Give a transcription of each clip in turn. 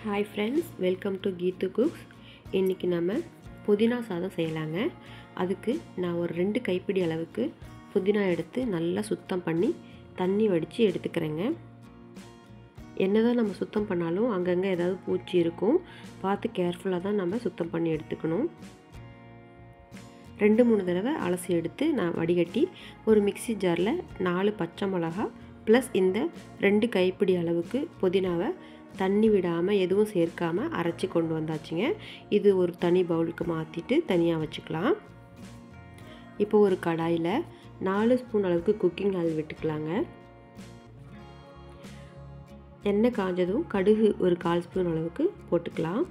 Hi friends, welcome to Geethu cooks. இன்றைக்கி நம்ம புதினா சாதம் செய்யலாங்க. அதுக்கு நான் ஒரு 2 கைப்பிடி அளவுக்கு புதினா எடுத்து நல்லா சுத்தம் பண்ணி தண்ணி வடித்து எடுத்துக்கிறேங்க. என்னதான் நம்ம சுத்தம் பண்ணாலும் அங்கங்கே ஏதாவது பூச்சி இருக்கும், பார்த்து கேர்ஃபுல்லாக தான் நம்ம சுத்தம் பண்ணி எடுத்துக்கணும். 2-3 தடவை அலசி எடுத்து நான் வடிகட்டி ஒரு மிக்ஸி ஜாரில் 4 பச்சை மிளகா ப்ளஸ் இந்த 2 கைப்பிடி அளவுக்கு புதினாவை தண்ணி விடாமல் எதுவும் சேர்க்காமல் அரைச்சி கொண்டு வந்தாச்சுங்க. இது ஒரு தனி பவுலுக்கு மாற்றிட்டு தனியாக வச்சுக்கலாம். இப்போ ஒரு கடாயில் 4 ஸ்பூன் அளவுக்கு குக்கிங் ஆயில் விட்டுக்கலாங்க. எண்ணெய் காஞ்சதும் கடுகு ஒரு 1/4 ஸ்பூன் அளவுக்கு போட்டுக்கலாம்.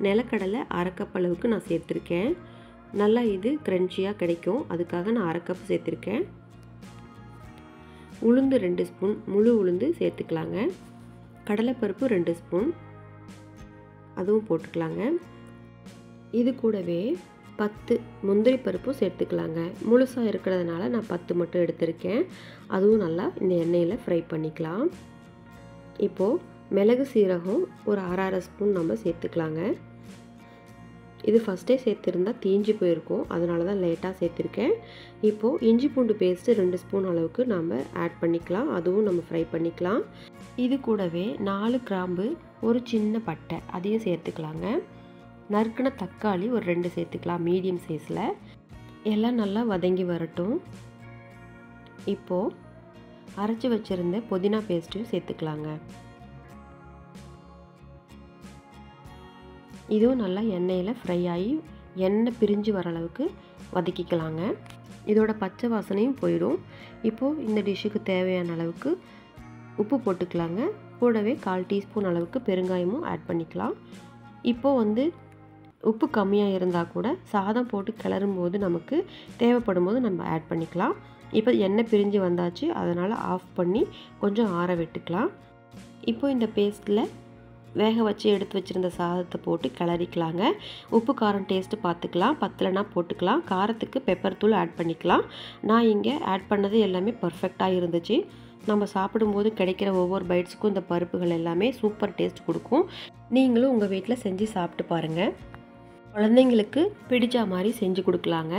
நிலக்கடலை 1/2 கப் அளவுக்கு நான் சேர்த்துருக்கேன். நல்லா இது க்ரன்ச்சியாக கிடைக்கும், அதுக்காக நான் 1/2 கப் சேர்த்துருக்கேன். உளுந்து 2 ஸ்பூன் முழு உளுந்து சேர்த்துக்கலாங்க. கடலைப்பருப்பு 2 ஸ்பூன் அதுவும் போட்டுக்கலாங்க. இது கூடவே 10 முந்திரி பருப்பும் சேர்த்துக்கலாங்க. முழுசாக இருக்கிறதுனால நான் 10 மட்டும் எடுத்திருக்கேன். அதுவும் நல்லா இந்த எண்ணெயில் ஃப்ரை பண்ணிக்கலாம். இப்போது மிளகு சீரகம் ஒரு 1/2 ஸ்பூன் நம்ம சேர்த்துக்கலாங்க. இது ஃபஸ்ட்டே சேர்த்துருந்தா தீஞ்சு போயிருக்கும், அதனால தான் லேட்டாக சேர்த்துருக்கேன். இப்போது இஞ்சி பூண்டு பேஸ்ட்டு 2 ஸ்பூன் அளவுக்கு நம்ம ஆட் பண்ணிக்கலாம். அதுவும் நம்ம ஃப்ரை பண்ணிக்கலாம். இது கூடவே 4 கிராம்பு ஒரு சின்ன பட்டை அதையும் சேர்த்துக்கலாங்க. நறுக்கின தக்காளி ஒரு 2 சேர்த்துக்கலாம் மீடியம் சைஸில். எல்லாம் நல்லா வதங்கி வரட்டும். இப்போது அரைச்சி வச்சுருந்த புதினா பேஸ்ட்டையும் சேர்த்துக்கலாங்க. இதுவும் நல்லா எண்ணெயில் ஃப்ரை ஆகி எண்ணெய் பிரிஞ்சு வர அளவுக்கு வதக்கிக்கலாங்க. இதோட பச்சை வாசனையும் போயிடும். இப்போது இந்த டிஷ்ஷுக்கு தேவையான அளவுக்கு உப்பு போட்டுக்கலாங்க. கூடவே 1/4 டீஸ்பூன் அளவுக்கு பெருங்காயமும் ஆட் பண்ணிக்கலாம். இப்போது உப்பு கம்மியாக இருந்தால் கூட சாதம் போட்டு கிளறும் போது நமக்கு தேவைப்படும் போது நம்ம ஆட் பண்ணிக்கலாம். இப்போ எண்ணெய் பிரிஞ்சு வந்தாச்சு, அதனால் ஆஃப் பண்ணி கொஞ்சம் ஆற விட்டுக்கலாம். இப்போது இந்த பேஸ்ட்டில் வேக வச்சு எடுத்து வச்சுருந்த சாதத்தை போட்டு கிளறிக்கலாங்க. உப்பு காரம் டேஸ்ட்டு பார்த்துக்கலாம், பத்தலைனா போட்டுக்கலாம். காரத்துக்கு பெப்பர் தூள் ஆட் பண்ணிக்கலாம். நான் இங்கே ஆட் பண்ணது எல்லாமே பர்ஃபெக்டாக இருந்துச்சு. நம்ம சாப்பிடும்போது கிடைக்கிற ஒவ்வொரு பைட்ஸுக்கும் இந்த பருப்புகள் எல்லாமே சூப்பர் டேஸ்ட் கொடுக்கும். நீங்களும் உங்கள் வீட்டில் செஞ்சு சாப்பிட்டு பாருங்கள். குழந்தைங்களுக்கு பிடிச்ச மாதிரி செஞ்சு கொடுக்கலாங்க.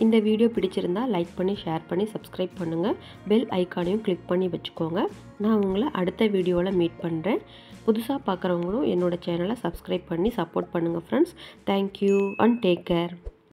இந்த வீடியோ பிடிச்சிருந்தா லைக் பண்ணி ஷேர் பண்ணி சப்ஸ்கிரைப் பண்ணுங்கள். பெல் ஐக்கானையும் கிளிக் பண்ணி வச்சுக்கோங்க. நான் உங்களை அடுத்த வீடியோவில் மீட் பண்ணுறேன். புதுசாக பார்க்குறவங்களும் என்னோடய சேனலை சப்ஸ்கிரைப் பண்ணி சப்போர்ட் பண்ணுங்கள் friends. Thank you and take care.